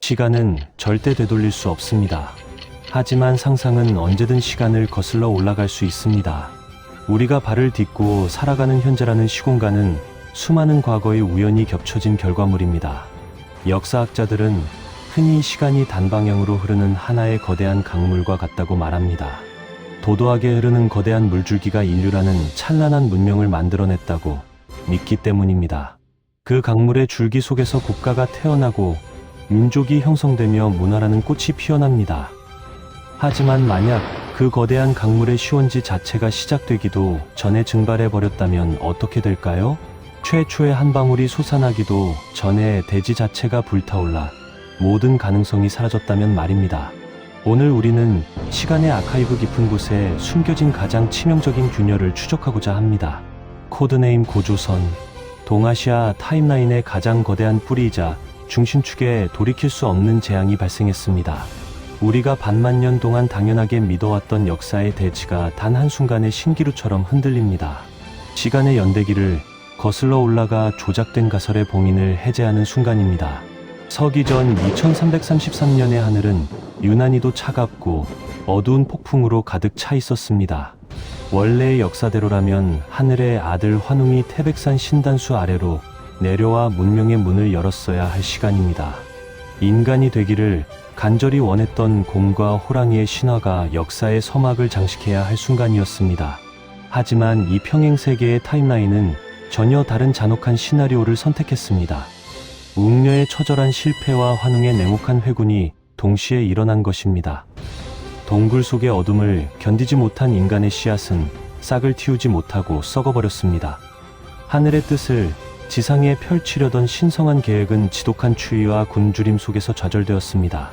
시간은 절대 되돌릴 수 없습니다. 하지만 상상은 언제든 시간을 거슬러 올라갈 수 있습니다. 우리가 발을 딛고 살아가는 현재라는 시공간은 수많은 과거의 우연히 겹쳐진 결과물입니다. 역사학자들은 흔히 시간이 단방향으로 흐르는 하나의 거대한 강물과 같다고 말합니다. 도도하게 흐르는 거대한 물줄기가 인류라는 찬란한 문명을 만들어냈다고 믿기 때문입니다. 그 강물의 줄기 속에서 국가가 태어나고 민족이 형성되며 문화라는 꽃이 피어납니다. 하지만 만약 그 거대한 강물의 시원지 자체가 시작되기도 전에 증발해버렸다면 어떻게 될까요? 최초의 한 방울이 솟아나기도 전에 대지 자체가 불타올라 모든 가능성이 사라졌다면 말입니다. 오늘 우리는 시간의 아카이브 깊은 곳에 숨겨진 가장 치명적인 균열을 추적하고자 합니다. 코드네임 고조선, 동아시아 타임라인의 가장 거대한 뿌리이자 중심축에 돌이킬 수 없는 재앙이 발생했습니다. 우리가 반만 년 동안 당연하게 믿어왔던 역사의 대지가 단 한순간에 신기루처럼 흔들립니다. 시간의 연대기를 거슬러 올라가 조작된 가설의 봉인을 해제하는 순간입니다. 서기전 2333년의 하늘은 유난히도 차갑고 어두운 폭풍으로 가득 차 있었습니다. 원래의 역사대로라면 하늘의 아들 환웅이 태백산 신단수 아래로 내려와 문명의 문을 열었어야 할 시간입니다. 인간이 되기를 간절히 원했던 곰과 호랑이의 신화가 역사의 서막을 장식해야 할 순간이었습니다. 하지만 이 평행세계의 타임라인은 전혀 다른 잔혹한 시나리오를 선택했습니다. 웅녀의 처절한 실패와 환웅의 냉혹한 회군이 동시에 일어난 것입니다. 동굴 속의 어둠을 견디지 못한 인간의 씨앗은 싹을 틔우지 못하고 썩어버렸습니다. 하늘의 뜻을 지상에 펼치려던 신성한 계획은 지독한 추위와 굶주림 속에서 좌절되었습니다.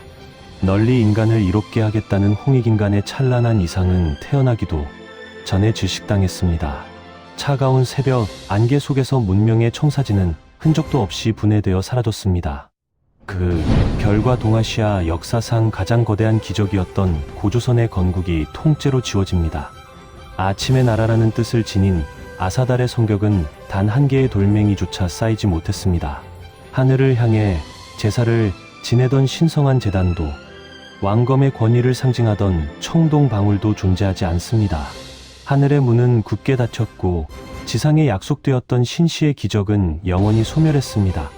널리 인간을 이롭게 하겠다는 홍익인간의 찬란한 이상은 태어나기도 전에 질식당했습니다. 차가운 새벽 안개 속에서 문명의 청사진은 흔적도 없이 분해되어 사라졌습니다. 그 별과 동아시아 역사상 가장 거대한 기적이었던 고조선의 건국이 통째로 지워집니다. 아침의 나라라는 뜻을 지닌 아사달의 성격은 단 한 개의 돌멩이조차 쌓이지 못했습니다. 하늘을 향해 제사를 지내던 신성한 제단도, 왕검의 권위를 상징하던 청동 방울도 존재하지 않습니다. 하늘의 문은 굳게 닫혔고 지상에 약속되었던 신시의 기적은 영원히 소멸했습니다.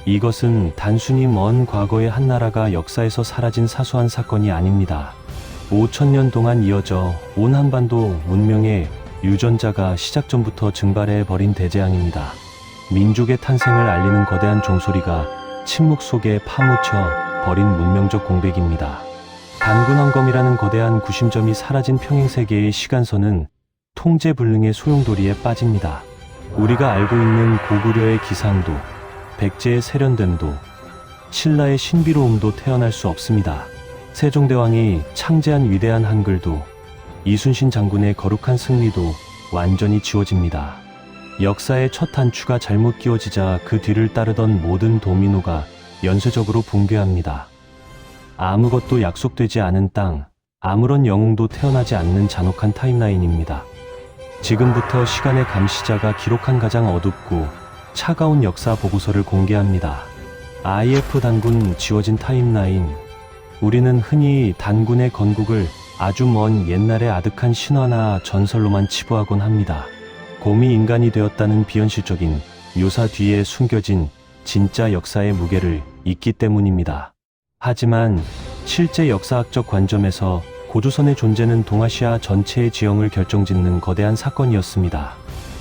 이것은 단순히 먼 과거의 한 나라가 역사에서 사라진 사소한 사건이 아닙니다. 5000년 동안 이어져 온 한반도 문명의 유전자가 시작 전부터 증발해버린 대재앙입니다. 민족의 탄생을 알리는 거대한 종소리가 침묵 속에 파묻혀 버린 문명적 공백입니다. 단군왕검이라는 거대한 구심점이 사라진 평행세계의 시간선은 통제불능의 소용돌이에 빠집니다. 우리가 알고 있는 고구려의 기상도, 백제의 세련됨도, 신라의 신비로움도 태어날 수 없습니다. 세종대왕이 창제한 위대한 한글도, 이순신 장군의 거룩한 승리도 완전히 지워집니다. 역사의 첫 단추가 잘못 끼워지자 그 뒤를 따르던 모든 도미노가 연쇄적으로 붕괴합니다. 아무것도 약속되지 않은 땅, 아무런 영웅도 태어나지 않는 잔혹한 타임라인입니다. 지금부터 시간의 감시자가 기록한 가장 어둡고 차가운 역사 보고서를 공개합니다. IF 단군 지워진 타임라인. 우리는 흔히 단군의 건국을 아주 먼 옛날의 아득한 신화나 전설로만 치부하곤 합니다. 곰이 인간이 되었다는 비현실적인 묘사 뒤에 숨겨진 진짜 역사의 무게를 잊기 때문입니다. 하지만 실제 역사학적 관점에서 고조선의 존재는 동아시아 전체의 지형을 결정짓는 거대한 사건이었습니다.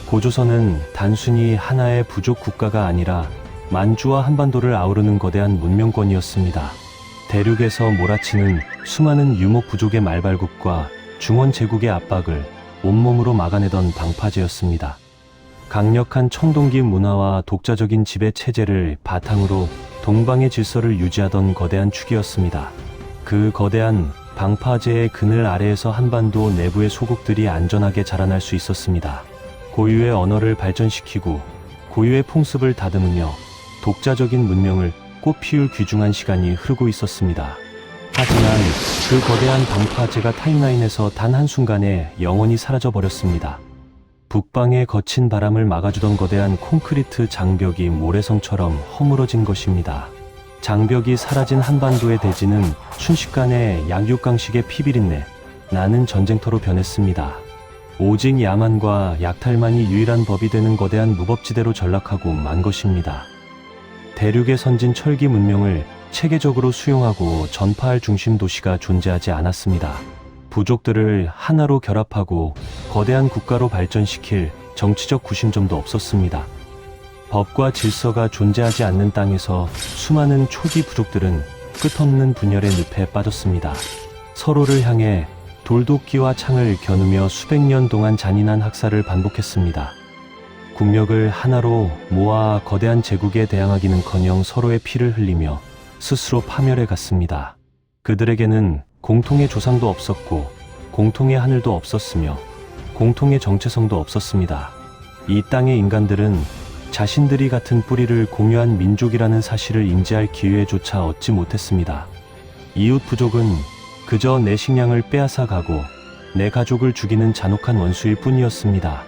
고조선은 단순히 하나의 부족 국가가 아니라 만주와 한반도를 아우르는 거대한 문명권이었습니다. 대륙에서 몰아치는 수많은 유목 부족의 말발굽과 중원 제국의 압박을 온몸으로 막아내던 방파제였습니다. 강력한 청동기 문화와 독자적인 지배 체제를 바탕으로 동방의 질서를 유지하던 거대한 축이었습니다. 그 거대한 방파제의 그늘 아래에서 한반도 내부의 소국들이 안전하게 자라날 수 있었습니다. 고유의 언어를 발전시키고 고유의 풍습을 다듬으며 독자적인 문명을 꽃피울 귀중한 시간이 흐르고 있었습니다. 하지만 그 거대한 방파제가 타임라인에서 단 한순간에 영원히 사라져버렸습니다. 북방의 거친 바람을 막아주던 거대한 콘크리트 장벽이 모래성처럼 허물어진 것입니다. 장벽이 사라진 한반도의 대지는 순식간에 약육강식의 피비린내 나는 전쟁터로 변했습니다. 오직 야만과 약탈만이 유일한 법이 되는 거대한 무법지대로 전락하고 만 것입니다. 대륙의 선진 철기 문명을 체계적으로 수용하고 전파할 중심 도시가 존재하지 않았습니다. 부족들을 하나로 결합하고 거대한 국가로 발전시킬 정치적 구심점도 없었습니다. 법과 질서가 존재하지 않는 땅에서 수많은 초기 부족들은 끝없는 분열의 늪에 빠졌습니다. 서로를 향해 돌도끼와 창을 겨누며 수백 년 동안 잔인한 학살을 반복했습니다. 국력을 하나로 모아 거대한 제국에 대항하기는커녕 서로의 피를 흘리며 스스로 파멸해 갔습니다. 그들에게는 공통의 조상도 없었고 공통의 하늘도 없었으며 공통의 정체성도 없었습니다. 이 땅의 인간들은 자신들이 같은 뿌리를 공유한 민족이라는 사실을 인지할 기회조차 얻지 못했습니다. 이웃 부족은 그저 내 식량을 빼앗아 가고 내 가족을 죽이는 잔혹한 원수일 뿐이었습니다.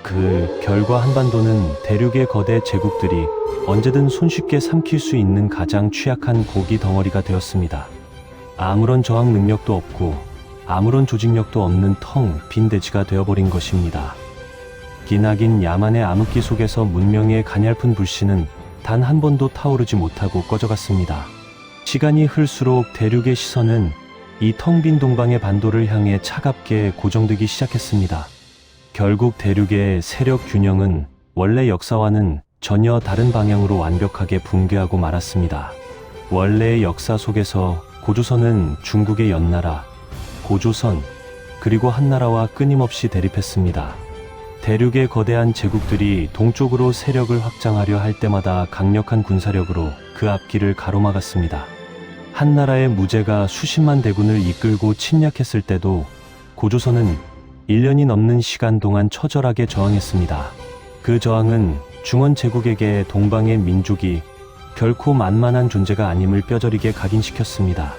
그 결과 한반도는 대륙의 거대 제국들이 언제든 손쉽게 삼킬 수 있는 가장 취약한 고기 덩어리가 되었습니다. 아무런 저항 능력도 없고 아무런 조직력도 없는 텅 빈 대지가 되어버린 것입니다. 기나긴 야만의 암흑기 속에서 문명의 가냘픈 불씨는 단 한 번도 타오르지 못하고 꺼져갔습니다. 시간이 흘수록 대륙의 시선은 이 텅 빈 동방의 반도를 향해 차갑게 고정되기 시작했습니다. 결국 대륙의 세력 균형은 원래 역사와는 전혀 다른 방향으로 완벽하게 붕괴하고 말았습니다. 원래의 역사 속에서 고조선은 중국의 연나라, 고조선, 그리고 한나라와 끊임없이 대립했습니다. 대륙의 거대한 제국들이 동쪽으로 세력을 확장하려 할 때마다 강력한 군사력으로 그 앞길을 가로막았습니다. 한나라의 무제가 수십만 대군을 이끌고 침략했을 때도 고조선은 1년이 넘는 시간 동안 처절하게 저항했습니다. 그 저항은 중원 제국에게 동방의 민족이 결코 만만한 존재가 아님을 뼈저리게 각인시켰습니다.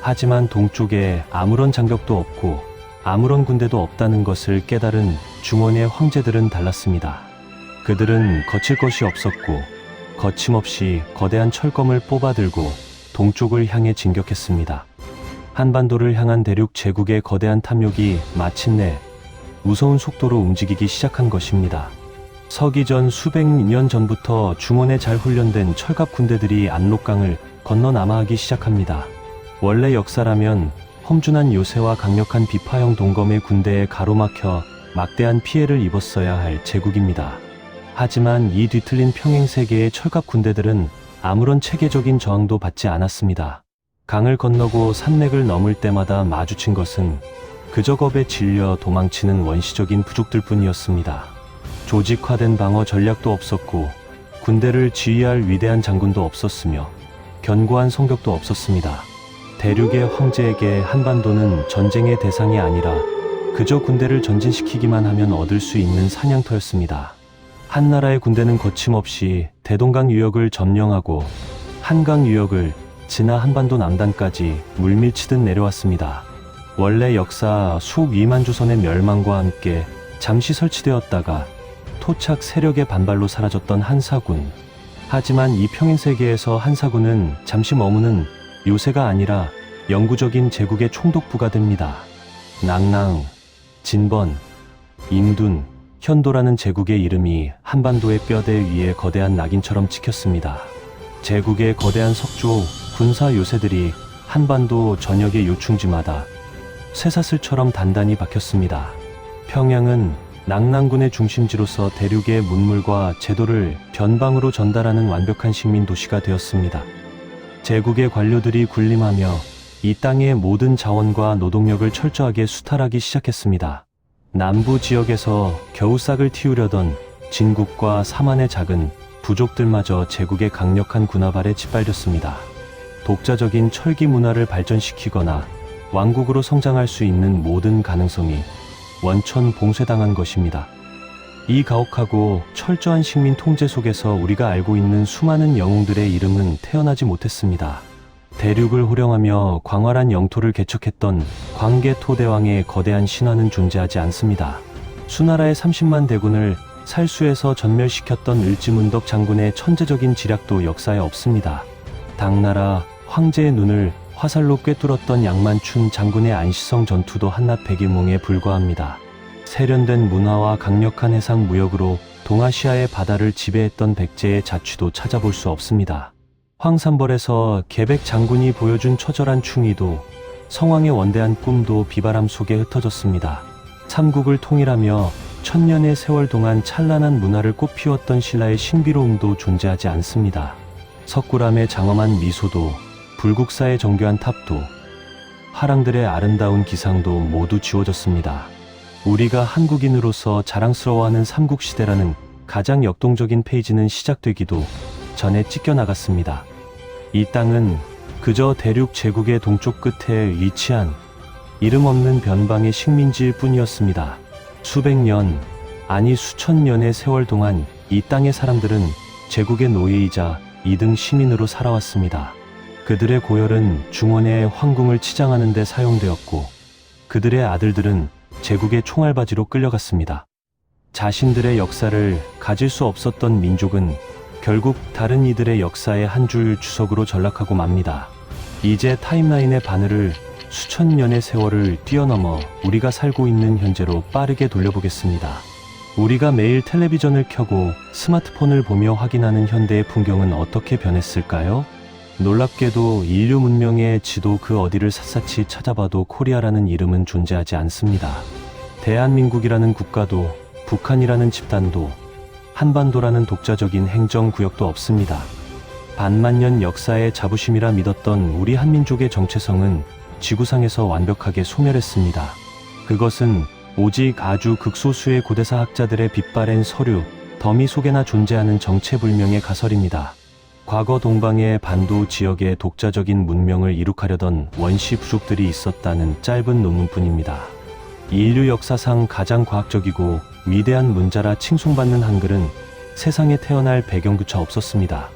하지만 동쪽에 아무런 장벽도 없고 아무런 군대도 없다는 것을 깨달은 중원의 황제들은 달랐습니다. 그들은 거칠 것이 없었고 거침없이 거대한 철검을 뽑아들고 동쪽을 향해 진격했습니다. 한반도를 향한 대륙 제국의 거대한 탐욕이 마침내 무서운 속도로 움직이기 시작한 것입니다. 서기 전 수백 년 전부터 중원에 잘 훈련된 철갑 군대들이 압록강을 건너 남하하기 시작합니다. 원래 역사라면 험준한 요새와 강력한 비파형 동검의 군대에 가로막혀 막대한 피해를 입었어야 할 제국입니다. 하지만 이 뒤틀린 평행세계의 철갑 군대들은 아무런 체계적인 저항도 받지 않았습니다. 강을 건너고 산맥을 넘을 때마다 마주친 것은 그저 겁에 질려 도망치는 원시적인 부족들 뿐이었습니다. 조직화된 방어 전략도 없었고 군대를 지휘할 위대한 장군도 없었으며 견고한 성벽도 없었습니다. 대륙의 황제에게 한반도는 전쟁의 대상이 아니라 그저 군대를 전진시키기만 하면 얻을 수 있는 사냥터였습니다. 한나라의 군대는 거침없이 대동강 유역을 점령하고 한강 유역을 지나 한반도 남단까지 물밀치듯 내려왔습니다. 원래 역사 수억 위만조선의 멸망과 함께 잠시 설치되었다가 토착 세력의 반발로 사라졌던 한사군. 하지만 이 평행세계에서 한사군은 잠시 머무는 요새가 아니라 영구적인 제국의 총독부가 됩니다. 낭랑, 진번, 인둔, 현도라는 제국의 이름이 한반도의 뼈대 위에 거대한 낙인처럼 찍혔습니다. 제국의 거대한 석조, 군사 요새들이 한반도 전역의 요충지마다 쇠사슬처럼 단단히 박혔습니다. 평양은 낭랑군의 중심지로서 대륙의 문물과 제도를 변방으로 전달하는 완벽한 식민 도시가 되었습니다. 제국의 관료들이 군림하며 이 땅의 모든 자원과 노동력을 철저하게 수탈하기 시작했습니다. 남부 지역에서 겨우 싹을 틔우려던 진국과 사만의 작은 부족들마저 제국의 강력한 군합 아래 짓밟렸습니다. 독자적인 철기 문화를 발전시키거나 왕국으로 성장할 수 있는 모든 가능성이 원천 봉쇄당한 것입니다. 이 가혹하고 철저한 식민 통제 속에서 우리가 알고 있는 수많은 영웅들의 이름은 태어나지 못했습니다. 대륙을 호령하며 광활한 영토를 개척했던 광개토대왕의 거대한 신화는 존재하지 않습니다. 수나라의 30만 대군을 살수에서 전멸시켰던 을지문덕 장군의 천재적인 지략도 역사에 없습니다. 당나라 황제의 눈을 화살로 꿰뚫었던 양만춘 장군의 안시성 전투도 한낱 백일몽에 불과합니다. 세련된 문화와 강력한 해상 무역으로 동아시아의 바다를 지배했던 백제의 자취도 찾아볼 수 없습니다. 황산벌에서 계백 장군이 보여준 처절한 충의도, 성왕의 원대한 꿈도 비바람 속에 흩어졌습니다. 삼국을 통일하며 천년의 세월 동안 찬란한 문화를 꽃피웠던 신라의 신비로움도 존재하지 않습니다. 석굴암의 장엄한 미소도, 불국사의 정교한 탑도, 화랑들의 아름다운 기상도 모두 지워졌습니다. 우리가 한국인으로서 자랑스러워하는 삼국시대라는 가장 역동적인 페이지는 시작되기도 전에 찢겨나갔습니다. 이 땅은 그저 대륙 제국의 동쪽 끝에 위치한 이름 없는 변방의 식민지일 뿐이었습니다. 수백 년, 아니 수천 년의 세월 동안 이 땅의 사람들은 제국의 노예이자 2등 시민으로 살아왔습니다. 그들의 고열은 중원의 황궁을 치장하는 데 사용되었고, 그들의 아들들은 제국의 총알바지로 끌려갔습니다. 자신들의 역사를 가질 수 없었던 민족은 결국 다른 이들의 역사의 한 줄 주석으로 전락하고 맙니다. 이제 타임라인의 바늘을 수천 년의 세월을 뛰어넘어 우리가 살고 있는 현재로 빠르게 돌려보겠습니다. 우리가 매일 텔레비전을 켜고 스마트폰을 보며 확인하는 현대의 풍경은 어떻게 변했을까요? 놀랍게도 인류 문명의 지도 그 어디를 샅샅이 찾아봐도 코리아라는 이름은 존재하지 않습니다. 대한민국이라는 국가도, 북한이라는 집단도, 한반도라는 독자적인 행정구역도 없습니다. 반만년 역사의 자부심이라 믿었던 우리 한민족의 정체성은 지구상에서 완벽하게 소멸했습니다. 그것은 오직 아주 극소수의 고대사 학자들의 빛바랜 서류, 더미 속에나 존재하는 정체불명의 가설입니다. 과거 동방의 반도 지역에 독자적인 문명을 이룩하려던 원시 부족들이 있었다는 짧은 논문뿐입니다. 인류 역사상 가장 과학적이고 위대한 문자라 칭송받는 한글은 세상에 태어날 배경조차 없었습니다.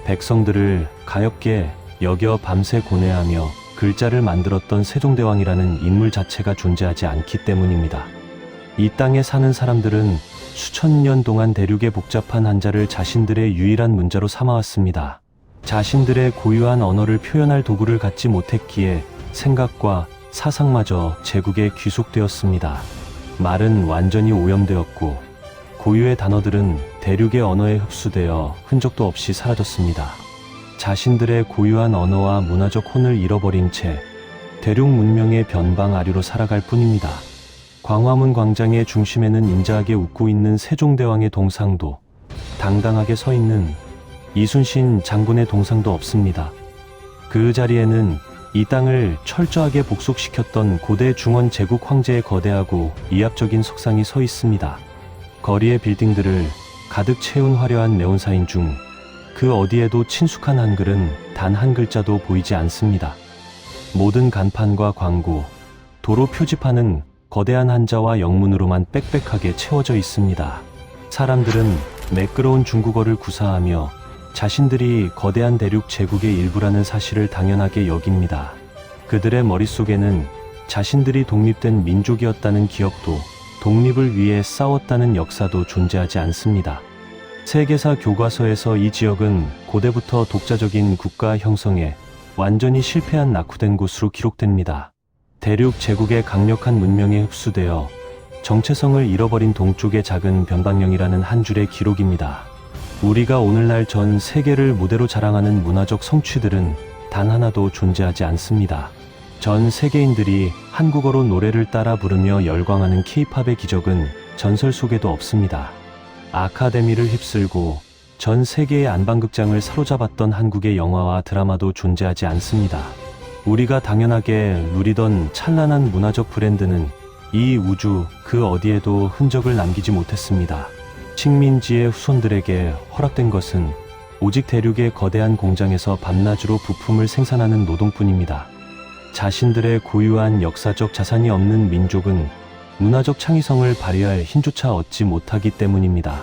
백성들을 가엾게 여겨 밤새 고뇌하며 글자를 만들었던 세종대왕이라는 인물 자체가 존재하지 않기 때문입니다. 이 땅에 사는 사람들은 수천 년 동안 대륙의 복잡한 한자를 자신들의 유일한 문자로 삼아왔습니다. 자신들의 고유한 언어를 표현할 도구를 갖지 못했기에 생각과 사상마저 제국에 귀속되었습니다. 말은 완전히 오염되었고 고유의 단어들은 대륙의 언어에 흡수되어 흔적도 없이 사라졌습니다. 자신들의 고유한 언어와 문화적 혼을 잃어버린 채 대륙 문명의 변방 아류로 살아갈 뿐입니다. 광화문 광장의 중심에는 인자하게 웃고 있는 세종대왕의 동상도, 당당하게 서 있는 이순신 장군의 동상도 없습니다. 그 자리에는 이 땅을 철저하게 복속시켰던 고대 중원 제국 황제의 거대하고 위압적인 석상이 서 있습니다. 거리의 빌딩들을 가득 채운 화려한 네온사인 중 그 어디에도 친숙한 한글은 단 한 글자도 보이지 않습니다. 모든 간판과 광고, 도로 표지판은 거대한 한자와 영문으로만 빽빽하게 채워져 있습니다. 사람들은 매끄러운 중국어를 구사하며 자신들이 거대한 대륙 제국의 일부라는 사실을 당연하게 여깁니다. 그들의 머릿속에는 자신들이 독립된 민족이었다는 기억도, 독립을 위해 싸웠다는 역사도 존재하지 않습니다. 세계사 교과서에서 이 지역은 고대부터 독자적인 국가 형성에 완전히 실패한 낙후된 곳으로 기록됩니다. 대륙 제국의 강력한 문명에 흡수되어 정체성을 잃어버린 동쪽의 작은 변방령이라는 한 줄의 기록입니다. 우리가 오늘날 전 세계를 무대로 자랑하는 문화적 성취들은 단 하나도 존재하지 않습니다. 전 세계인들이 한국어로 노래를 따라 부르며 열광하는 K-팝의 기적은 전설 속에도 없습니다. 아카데미를 휩쓸고 전 세계의 안방극장을 사로잡았던 한국의 영화와 드라마도 존재하지 않습니다. 우리가 당연하게 누리던 찬란한 문화적 브랜드는 이 우주 그 어디에도 흔적을 남기지 못했습니다. 식민지의 후손들에게 허락된 것은 오직 대륙의 거대한 공장에서 밤낮으로 부품을 생산하는 노동뿐입니다. 자신들의 고유한 역사적 자산이 없는 민족은 문화적 창의성을 발휘할 힘조차 얻지 못하기 때문입니다.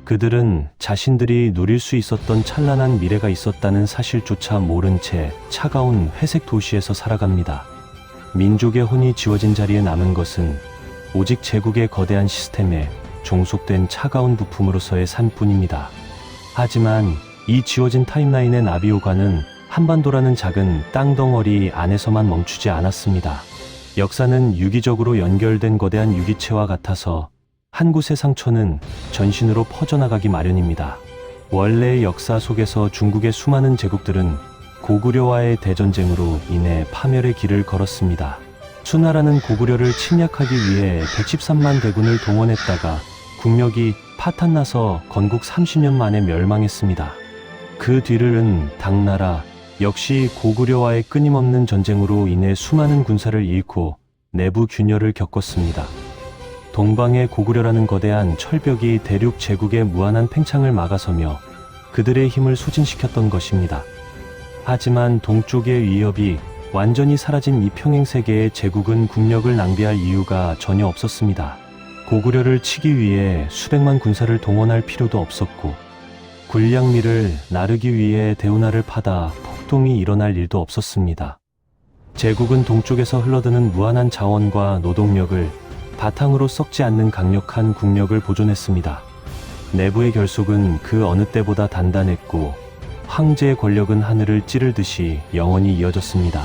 그들은 자신들이 누릴 수 있었던 찬란한 미래가 있었다는 사실조차 모른 채 차가운 회색 도시에서 살아갑니다. 민족의 혼이 지워진 자리에 남은 것은 오직 제국의 거대한 시스템에 종속된 차가운 부품으로서의 삶뿐입니다. 하지만 이 지워진 타임라인의 나비효과는 한반도라는 작은 땅덩어리 안에서만 멈추지 않았습니다. 역사는 유기적으로 연결된 거대한 유기체와 같아서 한 곳의 상처는 전신으로 퍼져나가기 마련입니다. 원래의 역사 속에서 중국의 수많은 제국들은 고구려와의 대전쟁으로 인해 파멸의 길을 걸었습니다. 수나라는 고구려를 침략하기 위해 113만 대군을 동원했다가 국력이 파탄나서 건국 30년 만에 멸망했습니다. 그 뒤를 당나라 역시 고구려와의 끊임없는 전쟁으로 인해 수많은 군사를 잃고 내부 균열을 겪었습니다. 동방의 고구려라는 거대한 철벽이 대륙 제국의 무한한 팽창을 막아서며 그들의 힘을 소진시켰던 것입니다. 하지만 동쪽의 위협이 완전히 사라진 이 평행세계의 제국은 국력을 낭비할 이유가 전혀 없었습니다. 고구려를 치기 위해 수백만 군사를 동원할 필요도 없었고 군량미를 나르기 위해 대운하를 파다 폭동이 일어날 일도 없었습니다. 제국은 동쪽에서 흘러드는 무한한 자원과 노동력을 바탕으로 썩지 않는 강력한 국력을 보존했습니다. 내부의 결속은 그 어느 때보다 단단했고 황제의 권력은 하늘을 찌르듯이 영원히 이어졌습니다.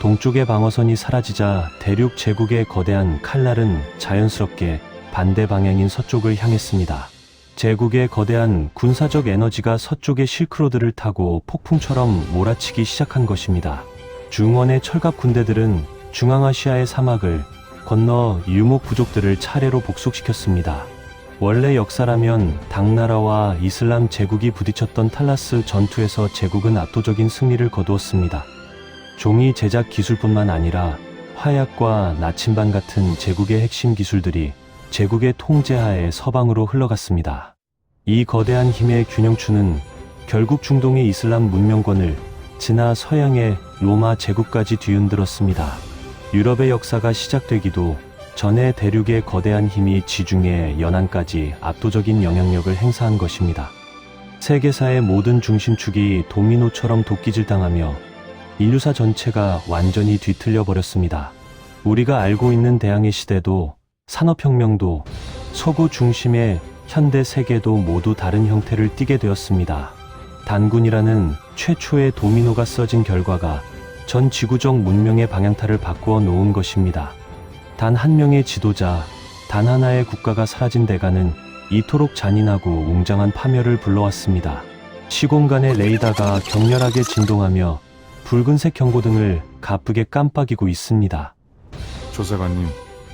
동쪽의 방어선이 사라지자 대륙 제국의 거대한 칼날은 자연스럽게 반대 방향인 서쪽을 향했습니다. 제국의 거대한 군사적 에너지가 서쪽의 실크로드를 타고 폭풍처럼 몰아치기 시작한 것입니다. 중원의 철갑 군대들은 중앙아시아의 사막을 건너 유목 부족들을 차례로 복속시켰습니다. 원래 역사라면 당나라와 이슬람 제국이 부딪혔던 탈라스 전투에서 제국은 압도적인 승리를 거두었습니다. 종이 제작 기술뿐만 아니라 화약과 나침반 같은 제국의 핵심 기술들이 제국의 통제하에 서방으로 흘러갔습니다. 이 거대한 힘의 균형추는 결국 중동의 이슬람 문명권을 지나 서양의 로마 제국까지 뒤흔들었습니다. 유럽의 역사가 시작되기도 전에 대륙의 거대한 힘이 지중해 연안까지 압도적인 영향력을 행사한 것입니다. 세계사의 모든 중심축이 도미노처럼 도끼질당하며 인류사 전체가 완전히 뒤틀려 버렸습니다. 우리가 알고 있는 대항해 시대도 산업혁명도 서구 중심의 현대 세계도 모두 다른 형태를 띠게 되었습니다. 단군이라는 최초의 도미노가 써진 결과가 전 지구적 문명의 방향타를 바꾸어 놓은 것입니다. 단 한 명의 지도자, 단 하나의 국가가 사라진 대가는 이토록 잔인하고 웅장한 파멸을 불러왔습니다. 시공간의 레이더가 격렬하게 진동하며 붉은색 경고등을 가쁘게 깜빡이고 있습니다. 조사관님,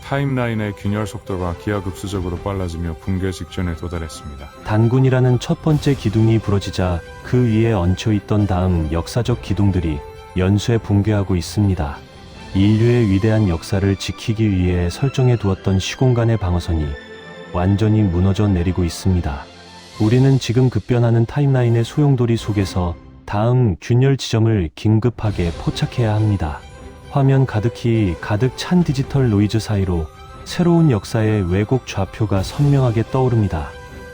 타임라인의 균열 속도가 기하급수적으로 빨라지며 붕괴 직전에 도달했습니다. 단군이라는 첫 번째 기둥이 부러지자 그 위에 얹혀있던 다음 역사적 기둥들이 연쇄 붕괴하고 있습니다. 인류의 위대한 역사를 지키기 위해 설정해 두었던 시공간의 방어선이 완전히 무너져 내리고 있습니다. 우리는 지금 급변하는 타임라인의 소용돌이 속에서 다음 균열 지점을 긴급하게 포착해야 합니다. 화면 가득히 가득 찬 디지털 노이즈 사이로 새로운 역사의 왜곡 좌표가 선명하게 떠오릅니다.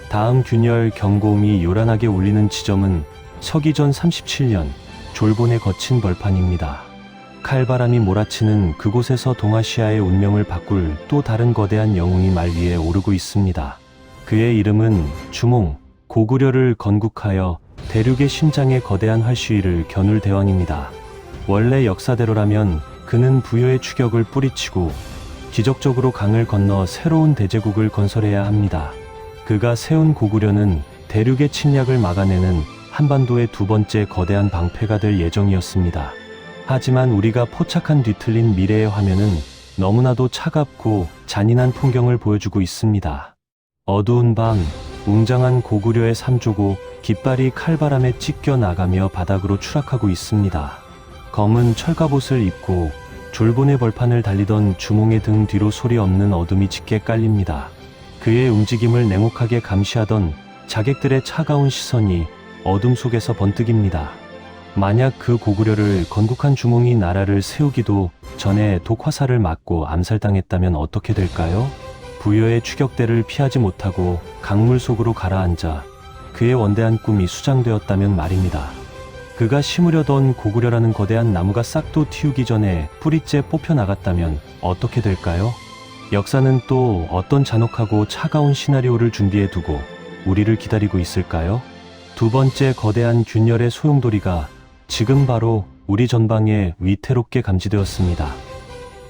다음 균열 경고음이 요란하게 울리는 지점은 서기 전 37년 졸본의 거친 벌판입니다. 칼바람이 몰아치는 그곳에서 동아시아의 운명을 바꿀 또 다른 거대한 영웅이 말 위에 오르고 있습니다. 그의 이름은 주몽, 고구려를 건국하여 대륙의 심장에 거대한 활시위를 겨눌 대왕입니다. 원래 역사대로라면 그는 부여의 추격을 뿌리치고 기적적으로 강을 건너 새로운 대제국을 건설해야 합니다. 그가 세운 고구려는 대륙의 침략을 막아내는 한반도의 두 번째 거대한 방패가 될 예정이었습니다. 하지만 우리가 포착한 뒤틀린 미래의 화면은 너무나도 차갑고 잔인한 풍경을 보여주고 있습니다. 어두운 밤, 웅장한 고구려의 삼조고 깃발이 칼바람에 찢겨 나가며 바닥으로 추락하고 있습니다. 검은 철갑옷을 입고 졸본의 벌판을 달리던 주몽의 등 뒤로 소리 없는 어둠이 짙게 깔립니다. 그의 움직임을 냉혹하게 감시하던 자객들의 차가운 시선이 어둠 속에서 번뜩입니다. 만약 그 고구려를 건국한 주몽이 나라를 세우기도 전에 독화살을 맞고 암살당했다면 어떻게 될까요? 부여의 추격대를 피하지 못하고 강물 속으로 가라앉아 그의 원대한 꿈이 수장되었다면 말입니다. 그가 심으려던 고구려라는 거대한 나무가 싹도 틔우기 전에 뿌리째 뽑혀나갔다면 어떻게 될까요? 역사는 또 어떤 잔혹하고 차가운 시나리오를 준비해 두고 우리를 기다리고 있을까요? 두 번째 거대한 균열의 소용돌이가 지금 바로 우리 전방에 위태롭게 감지되었습니다.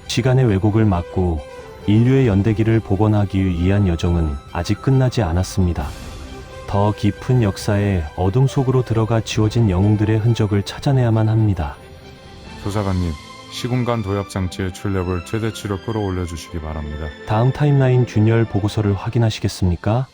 시간의 왜곡을 막고 인류의 연대기를 복원하기 위한 여정은 아직 끝나지 않았습니다. 더 깊은 역사의 어둠 속으로 들어가 지워진 영웅들의 흔적을 찾아내야만 합니다. 조사관님, 시공간 도약 장치의 출력을 최대치로 끌어올려 주시기 바랍니다. 다음 타임라인 균열 보고서를 확인하시겠습니까?